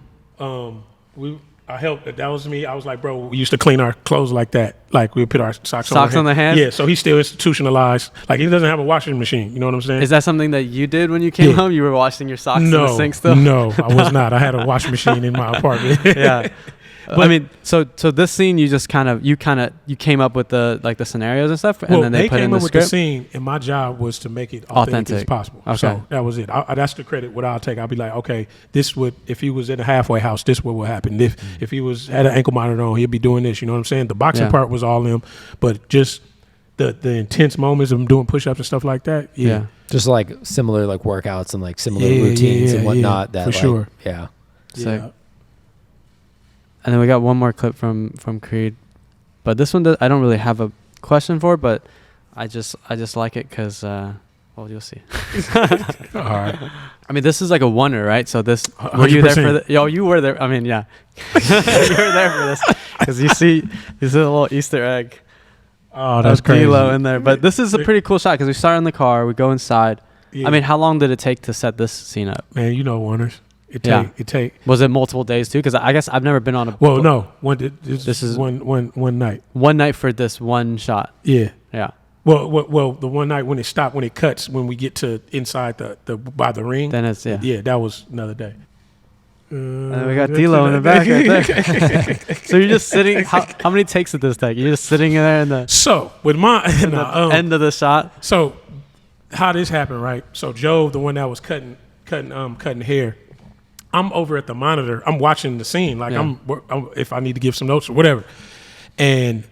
I helped. That was me. I was like, bro, we used to clean our clothes like that. Like we would put our socks on the hand. Yeah. So he's still institutionalized. Like he doesn't have a washing machine. You know what I'm saying? Is that something that you did when you came home? You were washing your socks in the sink still? No, I was not. I had a washing machine in my apartment. Yeah. But I mean, so this scene, you came up with the scenarios and stuff, and then they put in the script. With the scene, and my job was to make it authentic as possible. Okay. So that was it. That's the credit. What I'll take, I'll be like, okay, this would, if he was in a halfway house, this what would happen. If he was had an ankle monitor on, he'd be doing this. You know what I'm saying? The boxing part was all him, but just the intense moments of him doing push-ups and stuff like that. Yeah. Just like similar like workouts and like similar routines and whatnot. That for sure. Yeah. So, and then we got one more clip from Creed, but this one I don't really have a question for, but I just like it because well, you'll see. All right. I mean, this is like a wonder, right? So this 100%. Were you there for the? Yo, you were there. I mean, yeah, you were there for this because you see a little Easter egg. Oh, that's crazy. D-Lo in there, but this is a pretty cool shot because we start in the car, we go inside. Yeah. I mean, how long did it take to set this scene up? Man, you know Warners. It take. Was it multiple days too? Because I guess I've never been on a. Well, no. This is one night. One night for this one shot. Yeah. Yeah. Well, the one night when it cuts, when we get to inside the by the ring. Then it's Yeah, that was another day. And we got D-Lo in the back right there. So you're just sitting. How many takes did this take? You're just sitting there in the. So with my end of the shot. So how this happened, right? So Joe, the one that was cutting hair. I'm over at the monitor. I'm watching the scene. Like I'm if I need to give some notes or whatever. And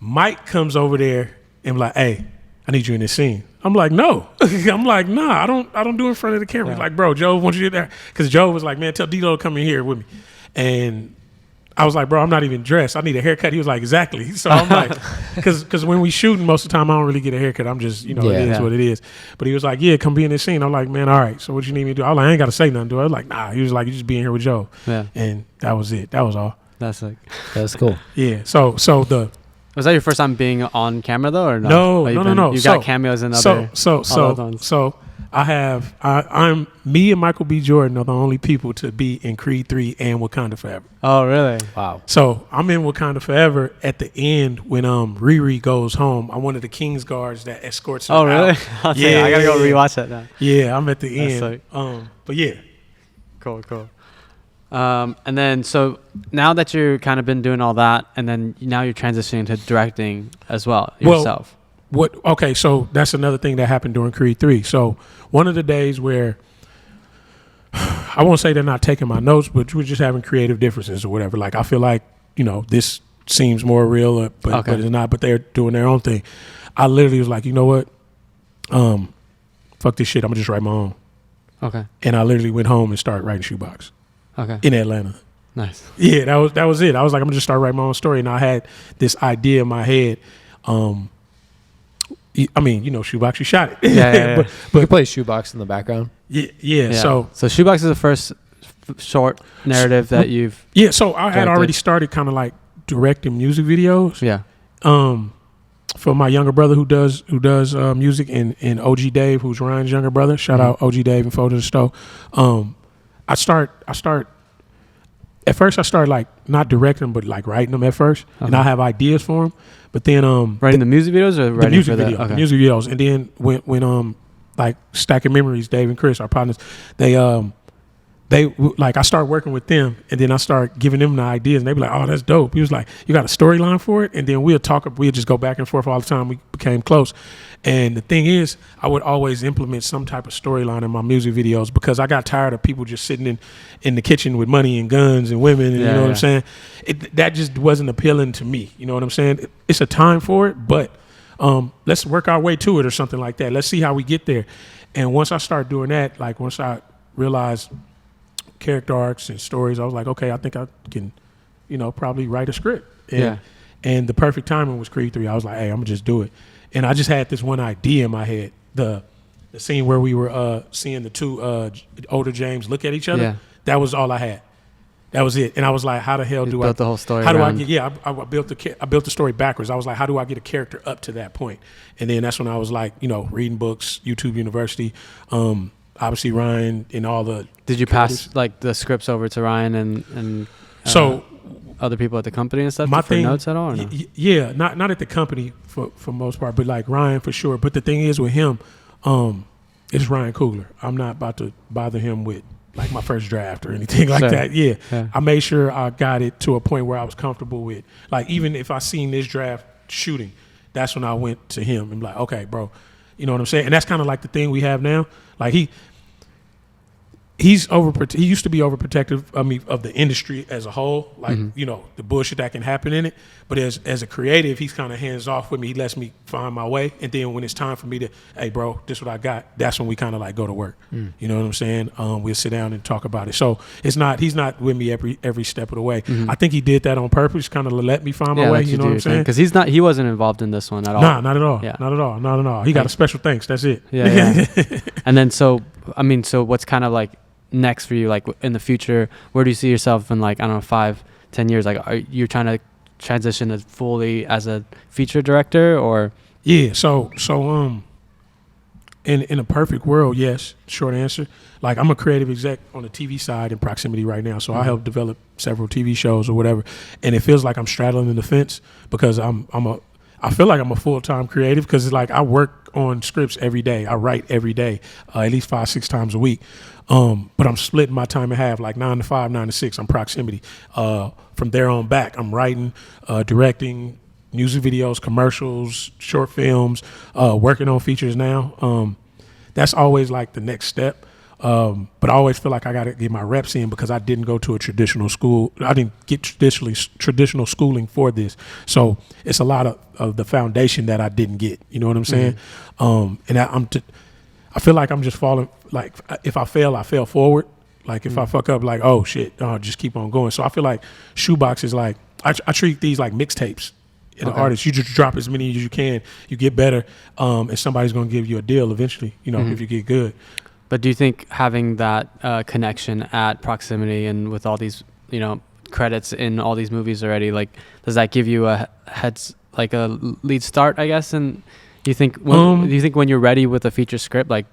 Mike comes over there and like, hey, I need you in this scene. I'm like, no. I'm like, nah, I don't do it in front of the camera. He's like, bro, Joe wants you there. Because Joe was like, man, tell D-Lo to come in here with me. And I was like, bro, I'm not even dressed. I need a haircut. He was like, exactly. So I'm like, because when we shooting, most of the time I don't really get a haircut. I'm just, it is what it is. But he was like, yeah, come be in this scene. I'm like, man, all right. So what you need me to do? I was like, I ain't got to say nothing to it. I was like, nah. He was like, you just be in here with Joe. Yeah. And that was it. That was all. That's like. That's cool. Yeah. So the. Was that your first time being on camera though, or no? No. You got cameos in other. So I'm me and Michael B. Jordan are the only people to be in Creed 3 and Wakanda Forever. Oh, really? Wow. So I'm in Wakanda Forever at the end when Riri goes home. I'm one of the King's guards that escorts her out. Oh, really? Yeah, I gotta go rewatch that now. Yeah, I'm at the end. Sick. But yeah. Cool. And then so now that you've kind of been doing all that, and then now you're transitioning to directing as well yourself. Okay, so that's another thing that happened during Creed 3. So one of the days where I won't say they're not taking my notes, but we're just having creative differences or whatever. Like I feel like, this seems more real, but it's not, but they're doing their own thing. I literally was like, you know what? Fuck this shit. I'm gonna just write my own. Okay. And I literally went home and started writing Shoebox. Okay. In Atlanta. Nice. Yeah, that was it. I was like, I'm gonna just start writing my own story. And I had this idea in my head. I mean, Shoebox, you shot it. Yeah. But you play Shoebox in the background. Yeah. So Shoebox is the first short narrative that you've. Yeah. So I had directed. already started kind of like directing music videos. Yeah. For my younger brother who does music and OG Dave, who's Ryan's younger brother. Shout out OG Dave and Photo to the Stove. I start. At first, I started like not directing, but like writing them at first, and I have ideas for them. But then writing the music videos or writing music for video, okay. the music videos, and then when like Stacking Memories, Dave and Chris, our partners, they like I started working with them, and then I started giving them the ideas, and they be like, "Oh, that's dope." He was like, "You got a storyline for it?" And then we'll just go back and forth all the time. We became close. And the thing is, I would always implement some type of storyline in my music videos because I got tired of people just sitting in the kitchen with money and guns and women. And you know what I'm saying? That just wasn't appealing to me. You know what I'm saying? It's a time for it, but let's work our way to it or something like that. Let's see how we get there. And once I started doing that, like once I realized character arcs and stories, I was like, okay, I think I can, probably write a script. And the perfect timing was Creed 3. I was like, hey, I'm gonna just do it. And I just had this one idea in my head, the scene where we were seeing the two older James look at each other. Yeah. That was all I had. That was it. And I was like, how the hell do I built the whole story? How do I get? Yeah, I built the story backwards. I was like, how do I get a character up to that point? And then that's when I was like, reading books, YouTube University. Obviously Ryan and all the. Did you pass like the scripts over to Ryan and So other people at the company and stuff My for thing, notes at all? Or no? yeah, not at the company for most part, but like Ryan for sure. But the thing is with him, it's Ryan Coogler. I'm not about to bother him with like my first draft or anything like Sure. that. Yeah. Yeah. I made sure I got it to a point where I was comfortable with. Like even if I seen this draft shooting, that's when I went to him and be like, okay, bro, you know what I'm saying? And that's kind of like the thing we have now. Like he used to be overprotective of the industry as a whole, like you know the bullshit that can happen in it. But as a creative, he's kind of hands off with me. He lets me find my way, and then when it's time for me to, hey bro, this is what I got, that's when we kind of like go to work. You know what I'm saying? We'll sit down and talk about it. So he's not with me every step of the way. I think he did that on purpose, kind of let me find my way. You know what I'm saying? Because he wasn't involved in this one at all. Nah, not at all. Yeah. Not at all. Not at all. He got a special thanks. That's it. Yeah. And then so what's kind of like next for you, like in the future? Where do you see yourself in, like, I don't know, 5-10 years? Like, are you trying to transition as fully as a feature director, or? Yeah. So in a perfect world, yes. Short answer. Like I'm a creative exec on the TV side in Proximity right now, so I help develop several TV shows or whatever, and it feels like I'm straddling the fence because I feel like I'm a full-time creative because it's like I work on scripts every day. I write every day, at least 5-6 times a week. But I'm splitting my time in half, like 9 to 5, 9 to 6. I'm Proximity. From there on back, I'm writing, directing, music videos, commercials, short films, working on features now. That's always like the next step. But I always feel like I got to get my reps in because I didn't go to a traditional school. I didn't get traditional schooling for this. So it's a lot of the foundation that I didn't get. You know what I'm saying? And I feel like I'm just falling. Like if I fail, I fail forward. Like if I fuck up, like, oh shit, just keep on going. So I feel like Shoebox is like, I treat these like mixtapes. An artist, you just drop as many as you can. You get better, and somebody's gonna give you a deal eventually. You know, if you get good. But do you think having that connection at Proximity and with all these, you know, credits in all these movies already, like, does that give you a lead start, I guess? And do you think when you're ready with a feature script, like,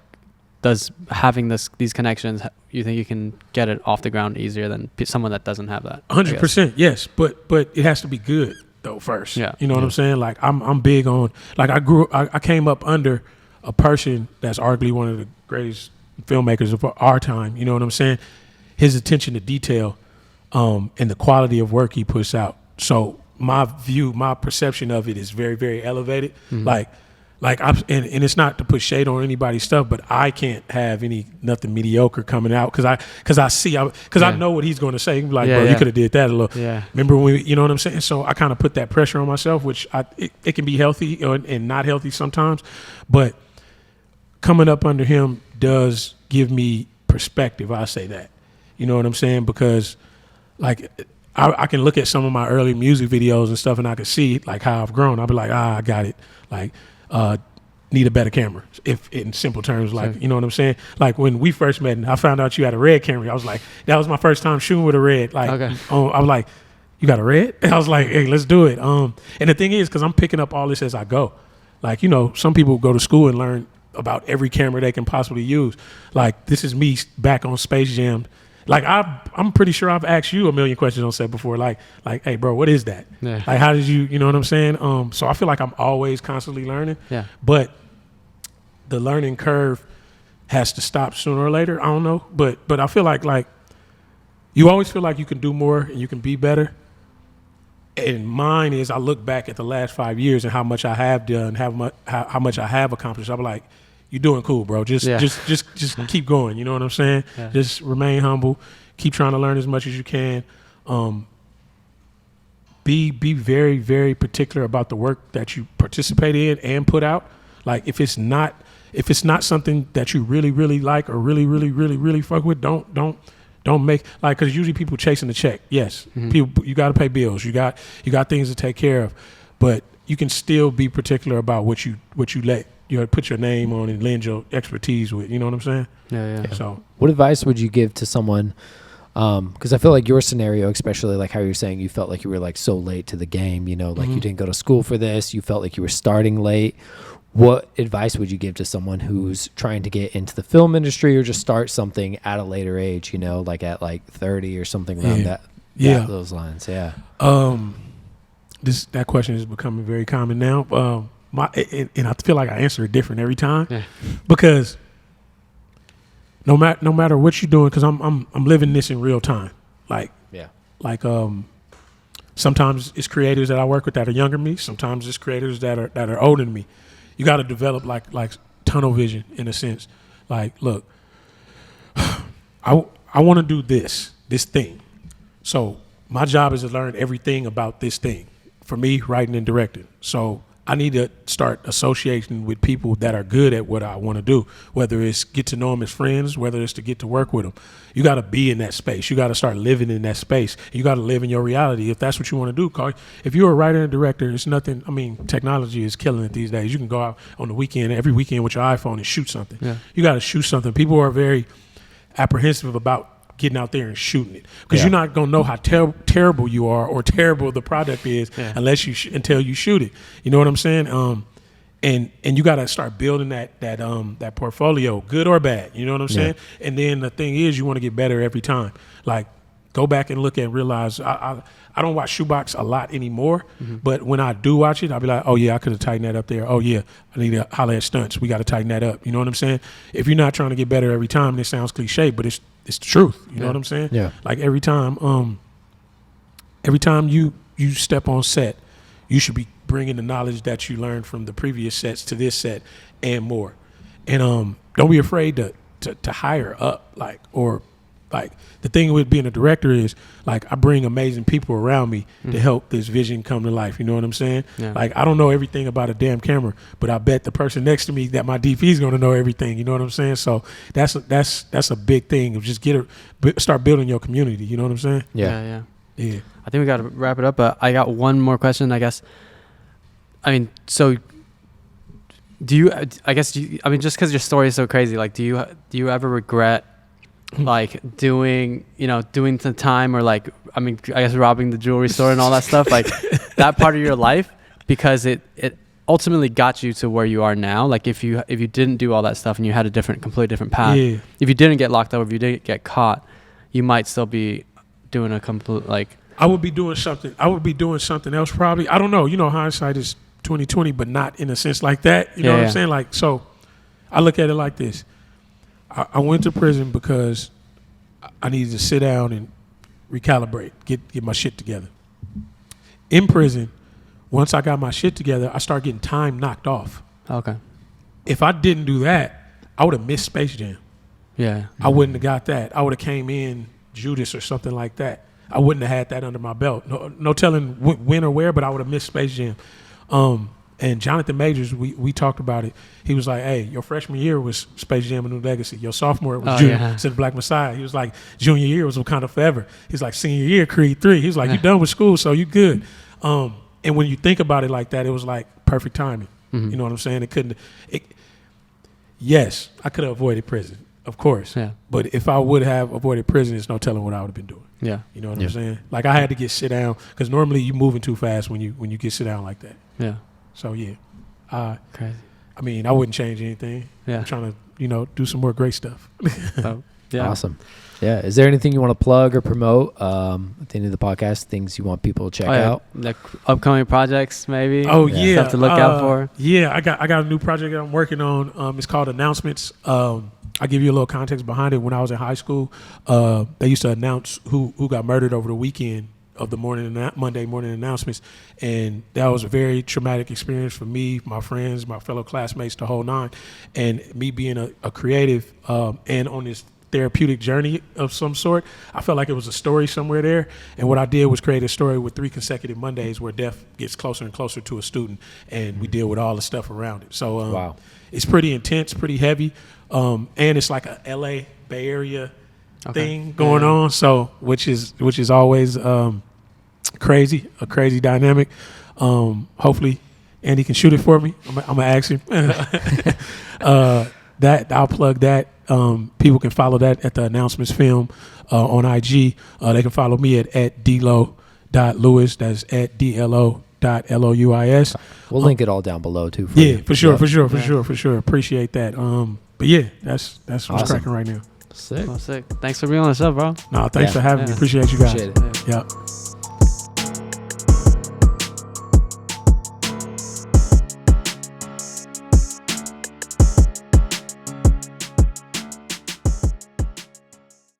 does having these connections, you think you can get it off the ground easier than someone that doesn't have that? 100%, yes, but it has to be good though first. Yeah, you know what I'm saying? Like I'm big on, like I came up under a person that's arguably one of the greatest filmmakers of our time. You know what I'm saying? His attention to detail, and the quality of work he puts out. So my perception of it is very, very elevated. Like and it's not to put shade on anybody's stuff, but I can't have nothing mediocre coming out because I know what he's going to say. Like, bro, you could have did that a little. Yeah. Remember when you know what I'm saying? So I kind of put that pressure on myself, which it can be healthy and not healthy sometimes, but coming up under him does give me perspective. I say that, you know what I'm saying? Because like I can look at some of my early music videos and stuff, and I can see like how I've grown. I'll be like, I got it. Like, need a better camera, if in simple terms, like, you know what I'm saying? Like when we first met and I found out you had a red camera, I was like, that was my first time shooting with a red. Like, I was like, you got a red? And I was like, hey, let's do it. And the thing is, because I'm picking up all this as I go. Like, you know, some people go to school and learn about every camera they can possibly use. Like, this is me back on Space Jam. Like, I'm pretty sure I've asked you a million questions on set before. Like, hey, bro, what is that? Yeah. Like, how did you know what I'm saying? So I feel like I'm always constantly learning. Yeah. But the learning curve has to stop sooner or later. I don't know. But I feel like you always feel like you can do more and you can be better. And mine is, I look back at the last 5 years and how much I have done, how much I have accomplished. I'm like, you're doing cool, bro. Just keep going. You know what I'm saying? Yeah. Just remain humble. Keep trying to learn as much as you can. Be very, very particular about the work that you participate in and put out. Like if it's not something that you really, really like or really, really, really, really fuck with, don't make, like, because usually people chasing the check. Yes, people, you got to pay bills. You got things to take care of, but you can still be particular about what you let. You know, put your name on and lend your expertise with. You know what I'm saying? Yeah. So, what advice would you give to someone? Because I feel like your scenario, especially like how you're saying you felt like you were like so late to the game. You know, like you didn't go to school for this. You felt like you were starting late. What advice would you give to someone who's trying to get into the film industry or just start something at a later age? You know, like at like 30 or something around Yeah. those lines. Yeah. That question is becoming very common now. And I feel like I answer it different every time because no matter what you're doing, because I'm living this in real time. Like sometimes it's creators that I work with that are younger than me. Sometimes it's creators that are older than me. You got to develop like tunnel vision in a sense. Like, look, I want to do this thing. So my job is to learn everything about this thing. For me, writing and directing. So I need to start associating with people that are good at what I want to do, whether it's get to know them as friends, whether it's to get to work with them. You got to be in that space. You got to start living in that space. You got to live in your reality if that's what you want to do. Carl. If you're a writer and director, it's nothing. I mean, technology is killing it these days. You can go out on the weekend, every weekend with your iPhone and shoot something. Yeah. You got to shoot something. People are very apprehensive about getting out there and shooting it because you're not gonna know how terrible you are or terrible the product is unless until you shoot it. You know what I'm saying? And you got to start building that portfolio, good or bad. You know what I'm saying? And then the thing is, you want to get better every time. Like, go back and look and realize I don't watch Shoebox a lot anymore, but when I do watch it, I'll be like, oh yeah, I could have tightened that up there. Oh yeah, I need to holler at stunts. We got to tighten that up. You know what I'm saying? If you're not trying to get better every time, this sounds cliche, but it's the truth. You know what I'm saying? Yeah. Like every time you step on set, you should be bringing the knowledge that you learned from the previous sets to this set and more. And don't be afraid to hire up, like the thing with being a director is like I bring amazing people around me to help this vision come to life. You know what I'm saying? Yeah. Like I don't know everything about a damn camera, but I bet the person next to me that my DP is going to know everything. You know what I'm saying? So that's a big thing of just start building your community. You know what I'm saying? Yeah. I think we got to wrap it up, but I got one more question, I guess. I mean, so just because your story is so crazy, like, do you ever regret like doing the time or like, I mean, I guess robbing the jewelry store and all that stuff, like that part of your life, because it ultimately got you to where you are now. Like if you didn't do all that stuff and you had a completely different path, if you didn't get locked up, if you didn't get caught, you might still be doing a complete, like, I would be doing something else probably. I don't know. You know, hindsight is 20/20, but not in a sense like that. You know what I'm saying? Like, so I look at it like this. I went to prison because I needed to sit down and recalibrate, get my shit together. In prison, once I got my shit together, I started getting time knocked off. Okay. If I didn't do that, I would have missed Space Jam. Yeah. I wouldn't have got that. I would have came in Judas or something like that. I wouldn't have had that under my belt. No telling when or where, but I would have missed Space Jam. And Jonathan Majors, we talked about it. He was like, hey, your freshman year was Space Jam: A New Legacy. Your sophomore was said Black Messiah. He was like, junior year was Wakanda Forever. He's like, senior year, Creed 3. He's like, you done with school, so you good. And when you think about it like that, it was like perfect timing. Mm-hmm. You know what I'm saying? Yes, I could have avoided prison, of course. Yeah. But if I would have avoided prison, there's no telling what I would have been doing. Yeah. You know what I'm saying? Like I had to get sit down because normally you moving too fast when you get sit down like that. Yeah. So crazy. I mean, I wouldn't change anything. Yeah. I'm trying to, do some more great stuff. Yeah. Awesome. Yeah. Is there anything you want to plug or promote at the end of the podcast? Things you want people to check out? Like upcoming projects, maybe. Oh yeah. Stuff to look out for. Yeah, I got a new project that I'm working on. It's called Announcements. I'll give you a little context behind it. When I was in high school, they used to announce who got murdered over the weekend of the Monday morning announcements. And that was a very traumatic experience for me, my friends, my fellow classmates, the whole nine. And me being a creative and on this therapeutic journey of some sort, I felt like it was a story somewhere there. And what I did was create a story with 3 consecutive Mondays where death gets closer and closer to a student, and we deal with all the stuff around it. So it's pretty intense, pretty heavy, and it's like a LA Bay Area thing going on, so which is always a crazy dynamic. Hopefully Andy can shoot it for me. I'm gonna ask him. That I'll plug that. People can follow that at the Announcements Film on IG. They can follow me at dlo.lewis. That's at dlo.louis. We'll link it all down below too. For sure. Appreciate that. But yeah, that's what's cracking right now. Sick. Well, sick. Thanks for being on the show, bro. No, thanks for having me. Appreciate you guys. Appreciate it. Yeah.